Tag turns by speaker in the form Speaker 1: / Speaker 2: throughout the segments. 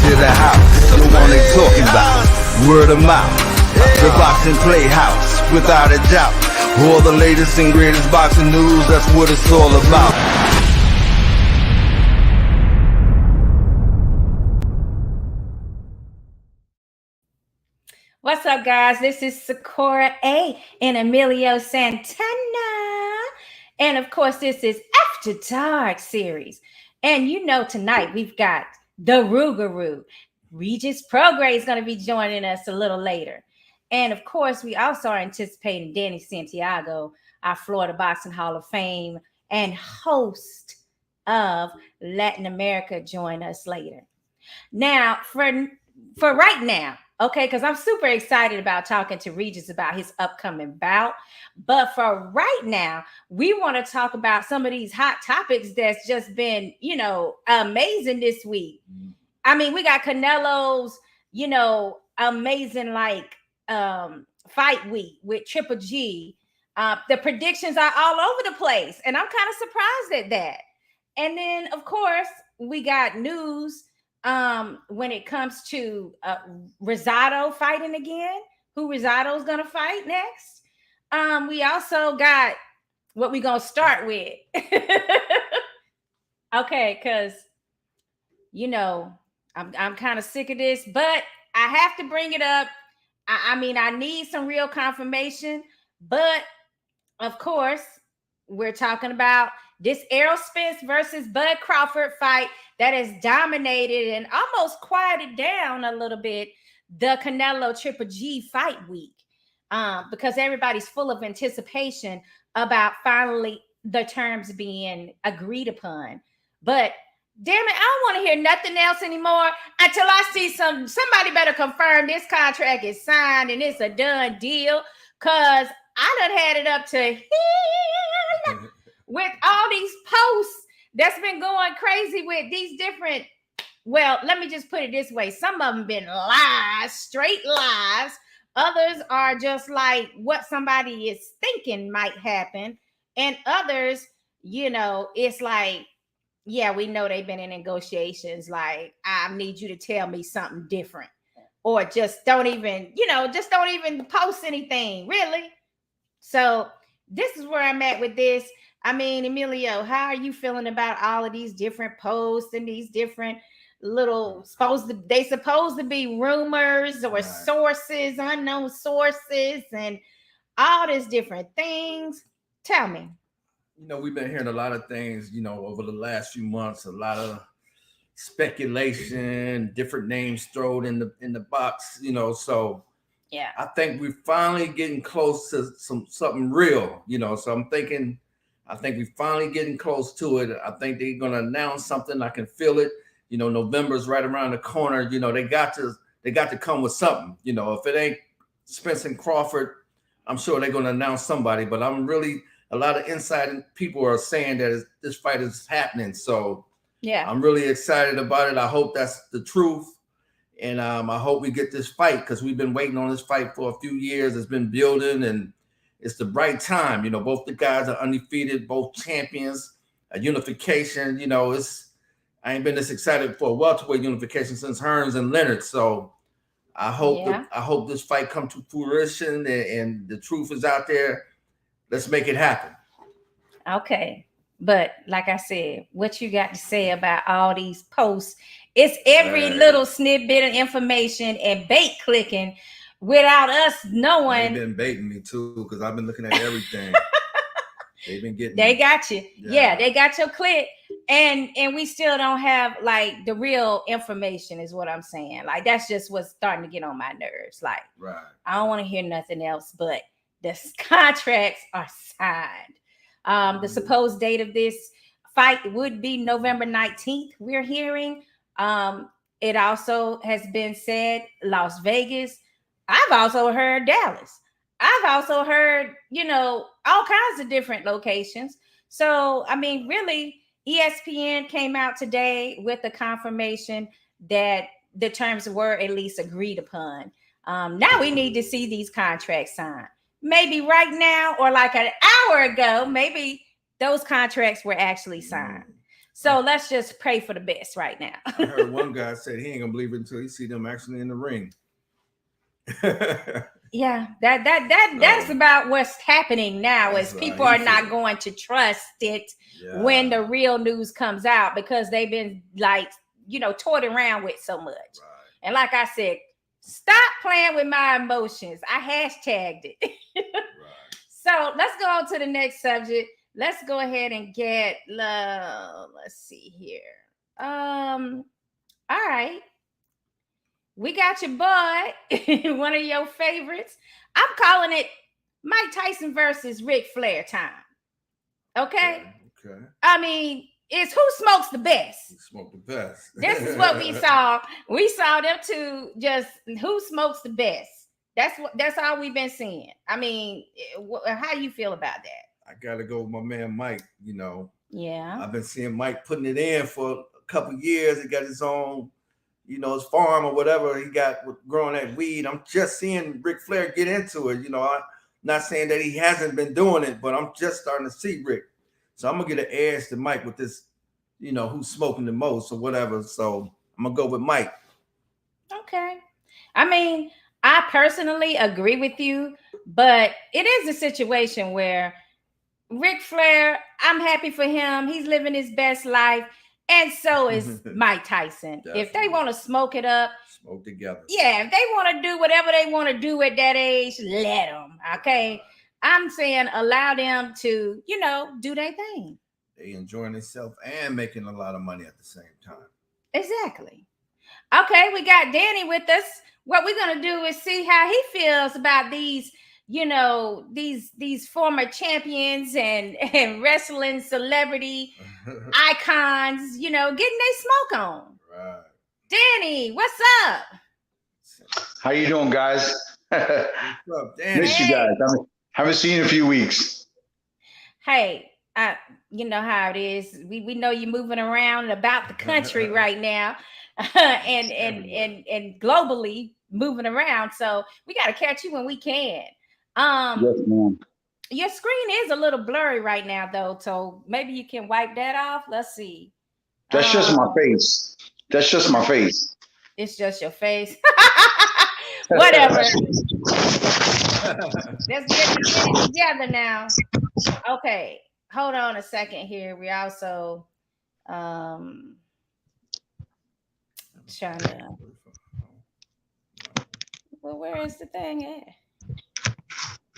Speaker 1: to the house. The one they talking about, word of mouth. The boxing PlayHouse, without a doubt. All the latest and greatest boxing news, that's what it's all about.
Speaker 2: What's up, guys? This is Sakura A and Emelio Santana. And of course, this is After Dark series. And you know, tonight we've got the Rougarou. Regis Prograis is going to be joining us a little later. And of course, we also are anticipating Danny Santiago, our Florida Boxing Hall of Fame and host of Latin America, join us later. Now, for right now, okay, because I'm super excited about talking to Regis about his upcoming bout. But for right now, we want to talk about some of these hot topics that's just been, amazing this week. I mean, we got Canelo's, amazing fight week with Triple G. The predictions are all over the place, and I'm kind of surprised at that. And then, of course, we got news when it comes to Rosado fighting again, who Rosado's gonna fight next. We also got what we're gonna start with. Okay, because I'm kind of sick of this, but I have to bring it up. I mean, I need some real confirmation, but of course, we're talking about this Errol Spence versus Bud Crawford fight that has dominated and almost quieted down a little bit the Canelo Triple G fight week, because everybody's full of anticipation about finally the terms being agreed upon. But damn it, I don't want to hear nothing else anymore until I see somebody better confirm this contract is signed and it's a done deal, because I done had it up to here with all these posts that's been going crazy with these different, well, let me just put it this way. Some of them been lies, straight lies. Others are just like what somebody is thinking might happen. And others, it's like, yeah, we know they've been in negotiations. Like, I need you to tell me something different. Or just don't even post anything, really. So this is where I'm at with this. I mean, Emelio, how are you feeling about all of these different posts and these different little supposed to be rumors or sources, unknown sources, and all these different things? Tell me.
Speaker 3: We've been hearing a lot of things, over the last few months, a lot of speculation, different names thrown in the box, so
Speaker 2: yeah,
Speaker 3: I think we're finally getting close to something real, so I think we're finally getting close to it. I think they're going to announce something. I can feel it. November's right around the corner. They got to come with something. If it ain't Spence and Crawford, I'm sure they're going to announce somebody. But a lot of inside people are saying that this fight is happening. So
Speaker 2: yeah,
Speaker 3: I'm really excited about it. I hope that's the truth. And I hope we get this fight, because we've been waiting on this fight for a few years. It's been building, and it's the right time. Both the guys are undefeated, both champions, a unification. I ain't been this excited for a welterweight unification since Hearns and Leonard. So I hope this fight comes to fruition and the truth is out there. Let's make it happen.
Speaker 2: Okay. But like I said, what you got to say about all these posts? It's every little snippet of information and bait clicking without us knowing.
Speaker 3: They've been baiting me too, because I've been looking at everything. They've been getting
Speaker 2: They got you. Yeah, they got your click. And we still don't have like the real information, is what I'm saying. Like, that's just what's starting to get on my nerves. Like,
Speaker 3: right.
Speaker 2: I don't want to hear nothing else but the contracts are signed. The supposed date of this fight would be November 19th, we're hearing. It also has been said Las Vegas. I've also heard Dallas. I've also heard, all kinds of different locations. So, I mean, really, ESPN came out today with the confirmation that the terms were at least agreed upon. Now we need to see these contracts signed. Maybe right now or like an hour ago, maybe those contracts were actually signed. So let's just pray for the best right now.
Speaker 3: I heard one guy said he ain't gonna believe it until he see them actually in the ring.
Speaker 2: Yeah, that's about what's happening now. Is people are not going to trust it when the real news comes out, because they've been like, toyed around with so much. Right. And like I said, stop playing with my emotions. I hashtagged it. Right. So let's go on to the next subject. Let's go ahead and get, let's see here. All right. We got your boy, one of your favorites. I'm calling it Mike Tyson versus Ric Flair time. Okay?
Speaker 3: Okay.
Speaker 2: I mean, it's who smokes the best.
Speaker 3: Who smoked the best.
Speaker 2: This is what we saw. We saw them two, just who smokes the best. That's all we've been seeing. I mean, how do you feel about that?
Speaker 3: I gotta go with my man Mike.
Speaker 2: Yeah.
Speaker 3: I've been seeing Mike putting it in for a couple years. He got his own, his farm or whatever he got with growing that weed. I'm just seeing Ric Flair get into it. I'm not saying that he hasn't been doing it, but I'm just starting to see Rick. So I'm gonna get an edge to Mike with this, who's smoking the most or whatever. So I'm gonna go with Mike.
Speaker 2: Okay. I mean, I personally agree with you, but it is a situation where Ric Flair, I'm happy for him. He's living his best life. And so is Mike Tyson. If they want to smoke it up,
Speaker 3: smoke together.
Speaker 2: Yeah, if they want to do whatever they want to do at that age, let them. Okay. I'm saying allow them to, do their thing.
Speaker 3: They enjoying themselves and making a lot of money at the same time.
Speaker 2: Exactly. Okay, we got Danny with us. What we're gonna do is see how he feels about these, these former champions and wrestling celebrity icons, getting their smoke on.
Speaker 3: Right.
Speaker 2: Danny, what's up?
Speaker 4: How you doing, guys?
Speaker 3: What's up, Danny?
Speaker 4: Miss you guys. Haven't seen you in a few weeks.
Speaker 2: Hey, you know how it is. We know you're moving around about the country right now, and globally moving around. So we got to catch you when we can.
Speaker 4: Yes, ma'am.
Speaker 2: Your screen is a little blurry right now, though. So maybe you can wipe that off. Let's see.
Speaker 4: That's just my face. That's just my face.
Speaker 2: It's just your face. Whatever. Let's get it together now. Okay. Hold on a second here. We also trying to. Well, where is the thing at?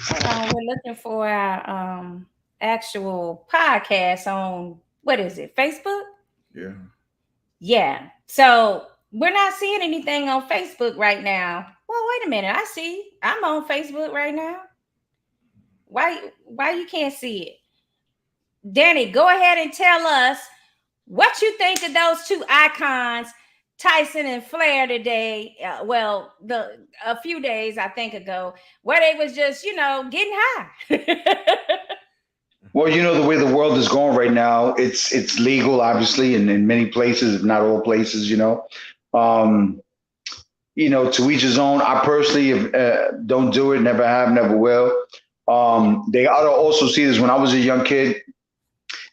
Speaker 2: Hold on, we're looking for our actual podcast on, what is it, Facebook?
Speaker 3: Yeah.
Speaker 2: Yeah. So we're not seeing anything on Facebook right now. Well, wait a minute. I see. I'm on Facebook right now. Why you can't see it? Danny, go ahead and tell us what you think of those two icons, Tyson and Flair, today. A few days, I think, ago, where they was just, getting high.
Speaker 4: Well, the way the world is going right now, it's legal, obviously, in many places, if not all places, to each his own. I personally don't do it, never have, never will. They ought to also see this. When I was a young kid,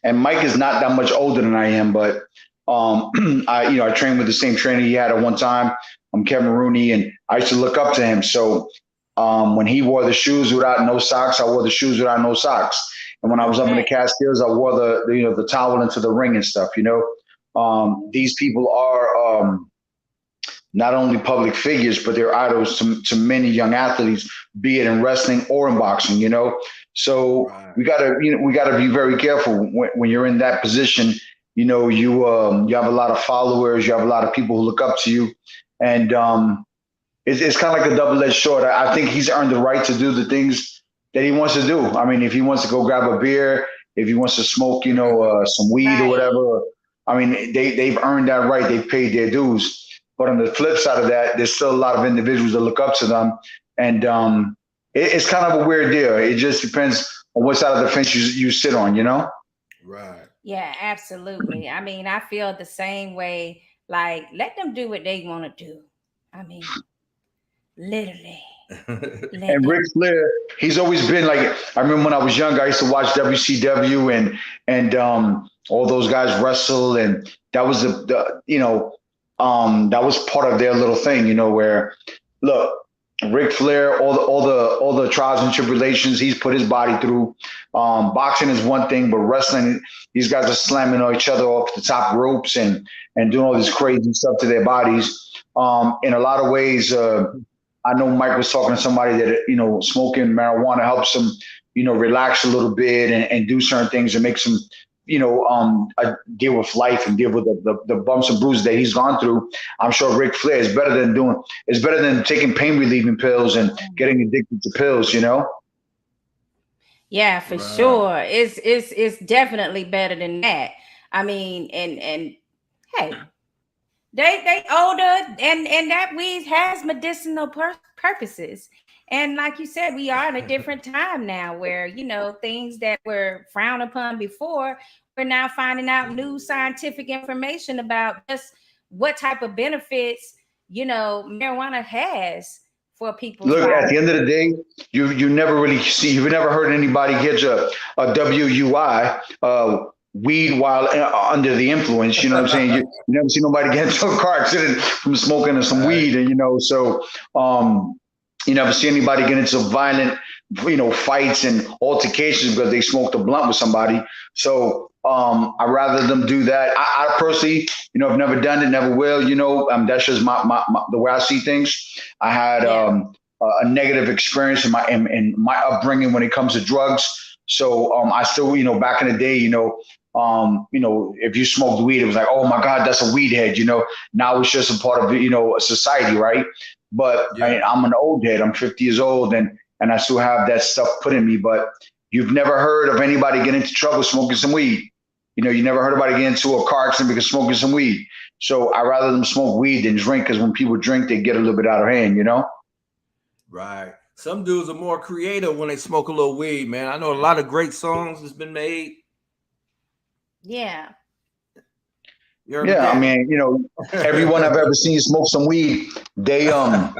Speaker 4: and Mike is not that much older than I am, but I trained with the same trainer he had at one time. I'm Kevin Rooney, and I used to look up to him. So when he wore the shoes without no socks, I wore the shoes without no socks. And when I was up in the Catskills, I wore the towel into the ring and stuff. These people are not only public figures, but they're idols to many young athletes, be it in wrestling or in boxing. So we gotta be very careful when you're in that position. You have a lot of followers, you have a lot of people who look up to you, and it's kind of like a double-edged sword. I think he's earned the right to do the things that he wants to do. I mean, if he wants to go grab a beer, if he wants to smoke, some weed or whatever, I mean, they've earned that right. They've paid their dues. But on the flip side of that, there's still a lot of individuals that look up to them, and it's kind of a weird deal. It just depends on what side of the fence you sit on,
Speaker 3: Right.
Speaker 2: Yeah, absolutely. I mean, I feel the same way. Like, let them do what they want to do. I mean, literally.
Speaker 4: And Ric Flair, he's always been like, I remember when I was young, I used to watch WCW and all those guys wrestled, and that was that was part of their little thing, where look, Ric Flair, all the trials and tribulations he's put his body through. Boxing is one thing, but wrestling, these guys are slamming each other off the top ropes and doing all this crazy stuff to their bodies. In a lot of ways, I know Mike was talking to somebody that smoking marijuana helps them, relax a little bit and do certain things and make some, deal with life and deal with the bumps and bruises that he's gone through. I'm sure Ric Flair is better than taking pain relieving pills and getting addicted to pills,
Speaker 2: Yeah, for sure. It's definitely better than that. I mean, and hey, they older and that weed has medicinal purposes. And like you said, we are in a different time now where, things that were frowned upon before, we're now finding out new scientific information about just what type of benefits, marijuana has for people.
Speaker 4: Look, at the end of the day, you never really see, you've never heard anybody get a WUI, weed while under the influence. You know what I'm saying? You never see nobody get into a car accident from smoking some weed, and so you never see anybody get into violent, fights and altercations because they smoked a blunt with somebody. So I'd rather them do that. I personally, I've never done it, never will. That's just my the way I see things. I had a negative experience in my upbringing when it comes to drugs. So I still, back in the day, if you smoked weed, it was like, oh my God, that's a weed head. Now it's just a part of society, right? But I'm an old head. I'm 50 years old, and I still have that stuff put in me. But you've never heard of anybody getting into trouble smoking some weed. You never heard about getting into a car accident because smoking some weed. So I'd rather them smoke weed than drink, because when people drink, they get a little bit out of hand,
Speaker 3: Right. Some dudes are more creative when they smoke a little weed, man. I know a lot of great songs that's been made.
Speaker 2: Yeah.
Speaker 4: Yeah, I mean, everyone I've ever seen smoke some weed, they get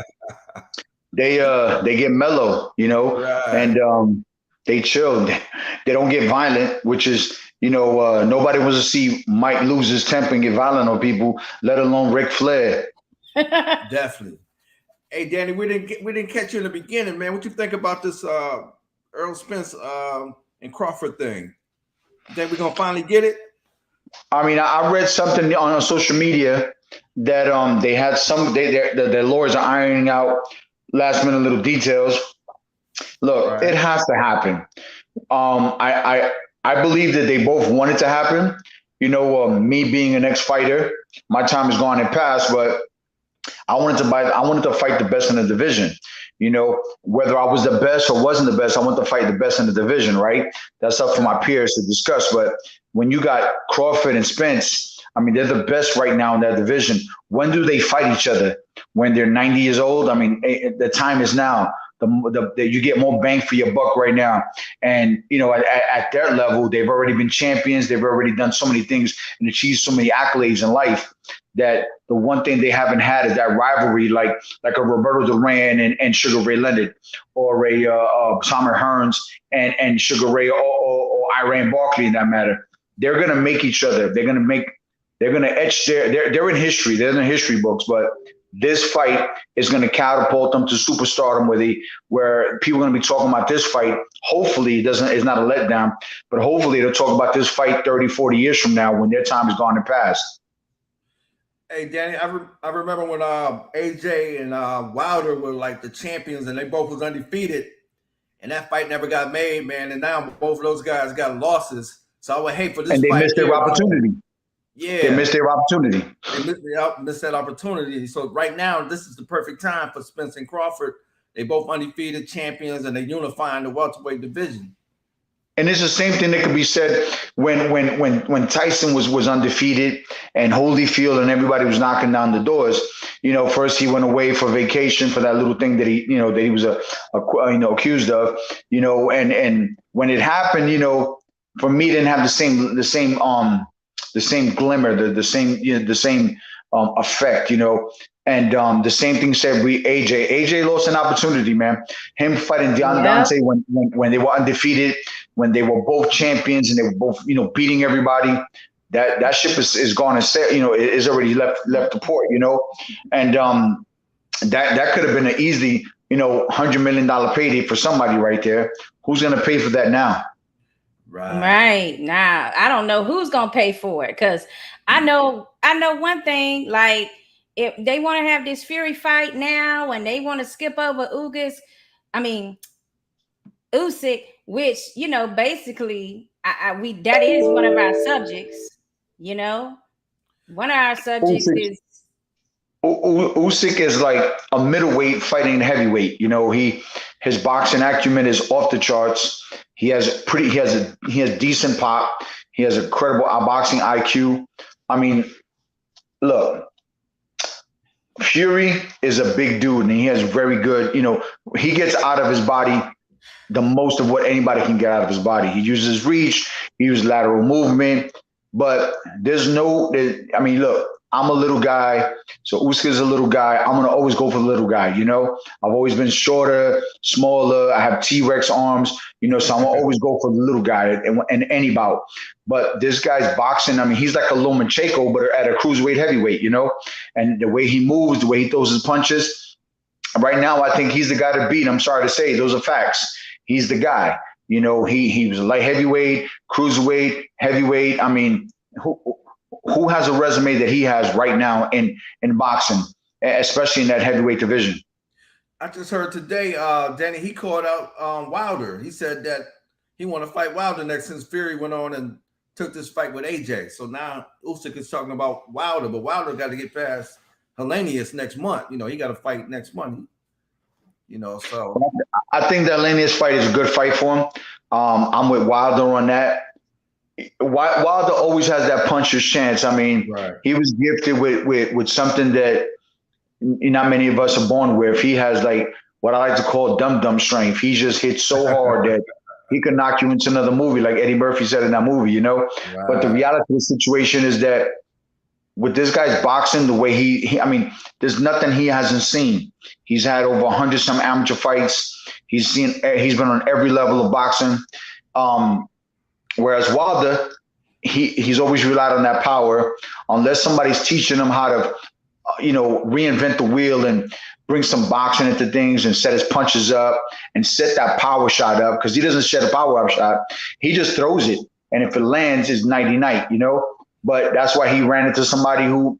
Speaker 4: mellow, and they chill. They don't get violent, which is, nobody wants to see Mike lose his temper and get violent on people, let alone Ric Flair.
Speaker 3: Definitely. Hey, Danny, we didn't catch you in the beginning, man. What you think about this Earl Spence and Crawford thing? You think we're gonna finally get it?
Speaker 4: I mean, I read something on social media that they had their lawyers are ironing out last minute little details. Look, It has to happen. I believe that they both want it to happen. Me being an ex-fighter, my time is gone and past, but I wanted to fight the best in the division. Whether I was the best or wasn't the best, I want to fight the best in the division, right? That's up for my peers to discuss. But when you got Crawford and Spence, I mean, they're the best right now in that division. When do they fight each other? When they're 90 years old? I mean, the time is now. You get more bang for your buck right now. And, at their level, they've already been champions. They've already done so many things and achieved so many accolades in life, that the one thing they haven't had is that rivalry, like a Roberto Duran and Sugar Ray Leonard, or a Summer Hearns and Sugar Ray or Iran Barkley in that matter. They're going to make each other. They're going to etch they're in history. They're in the history books, but this fight is going to catapult them to superstardom where people are going to be talking about this fight. Hopefully it's not a letdown, but hopefully they'll talk about this fight 30, 40 years from now when their time is gone and past.
Speaker 3: Hey, Danny, I remember when AJ and Wilder were like the champions and they both was undefeated, and that fight never got made, man. And now both of those guys got losses. So I would hate for this
Speaker 4: and they
Speaker 3: fight.
Speaker 4: Missed their opportunity.
Speaker 3: Yeah.
Speaker 4: They missed their opportunity.
Speaker 3: They missed that opportunity. So right now, this is the perfect time for Spence and Crawford. They both undefeated champions, and they're unifying the welterweight division.
Speaker 4: And it's the same thing that could be said when Tyson was undefeated and Holyfield and everybody was knocking down the doors. First he went away for vacation for that little thing that he was accused of. And when it happened, for me, it didn't have the same glimmer, the same effect. And the same thing said AJ. AJ lost an opportunity, man. Him fighting Deontay when they were undefeated. when they were both champions and they were both, beating everybody. That ship is gone and set, is already left the port, and that could have been an easy, $100 million payday for somebody right there. Who's going to pay for that now?
Speaker 2: Right now, I don't know who's gonna pay for it, because I know one thing. Like, if they want to have this Fury fight now and they want to skip over Usyk, which basically that is one of our subjects. One of our subjects is
Speaker 4: Usyk is like a middleweight fighting heavyweight. His boxing acumen is off the charts. He has decent pop. He has a credible boxing IQ. I mean, look, Fury is a big dude and he has very good, he gets out of his body the most of what anybody can get out of his body. He uses reach, he uses lateral movement, but look, I'm a little guy, so Usyk is a little guy. I'm gonna always go for the little guy. I've always been shorter, smaller. I have T-Rex arms. So I'm gonna always go for the little guy in any bout. But this guy's boxing. He's like a Lomachenko, but at a cruiserweight heavyweight. And the way he moves, the way he throws his punches. Right now, I think he's the guy to beat. I'm sorry to say, those are facts. He's the guy. He was a light heavyweight, cruiserweight, heavyweight. Who has a resume that he has right now in boxing, especially in that heavyweight division?
Speaker 3: I just heard today, Danny, he called out Wilder. He said that he want to fight Wilder next, since Fury went on and took this fight with AJ. So now Usyk is talking about Wilder, but Wilder got to get past Helenius next month. He got to fight next month. So
Speaker 4: I think the Helenius fight is a good fight for him. I'm with Wilder on that. Wilder always has that puncher's chance.
Speaker 3: Right.
Speaker 4: He was gifted with something that not many of us are born with. He has like what I like to call dum-dum strength. He just hits so hard that he could knock you into another movie, like Eddie Murphy said in that movie, Right. But the reality of the situation is that with this guy's boxing, the way he there's nothing he hasn't seen. He's had over 100 some amateur fights. He's been on every level of boxing. Whereas Wilder, he's always relied on that power. Unless somebody's teaching him how to, reinvent the wheel and bring some boxing into things and set his punches up and set that power shot up, because he doesn't set a power up shot. He just throws it. And if it lands, it's nighty-night, But that's why he ran into somebody who,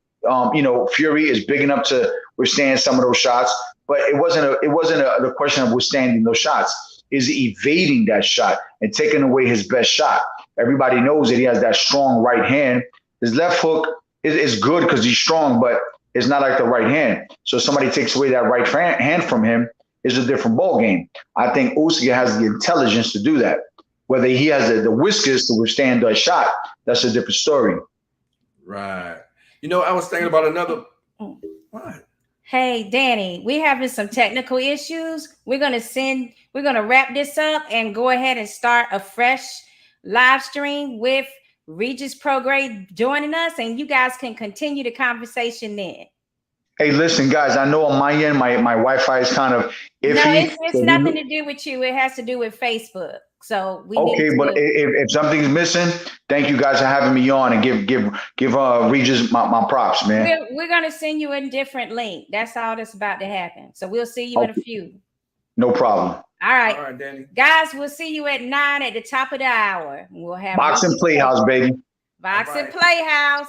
Speaker 4: Fury is big enough to withstand some of those shots. But it wasn't a question of withstanding those shots. Is evading that shot and taking away his best shot. Everybody knows that he has that strong right hand. His left hook is good because he's strong, but it's not like the right hand. So if somebody takes away that right hand from him, it's a different ball game. I think Usyk has the intelligence to do that. Whether he has the whiskers to withstand that shot, that's a different story.
Speaker 3: Right. I was thinking about another. What?
Speaker 2: Hey, Danny, we're having some technical issues. We're going to wrap this up and go ahead and start a fresh live stream with Regis Prograde joining us, and you guys can continue the conversation then.
Speaker 4: Hey, listen, guys, I know on my end, my Wi-Fi is kind of iffy.
Speaker 2: No, it's nothing to do with you. It has to do with Facebook. So we
Speaker 4: but if something's missing, thank you guys for having me on, and give Regis my props, man.
Speaker 2: We're gonna send you a different link. That's all that's about to happen. So we'll see you in a few.
Speaker 4: No problem.
Speaker 2: All right.
Speaker 3: All right, Danny.
Speaker 2: Guys, we'll see you at 9 at the top of the hour. We'll have
Speaker 4: Boxing PlayHouse, baby.
Speaker 2: Boxing PlayHouse.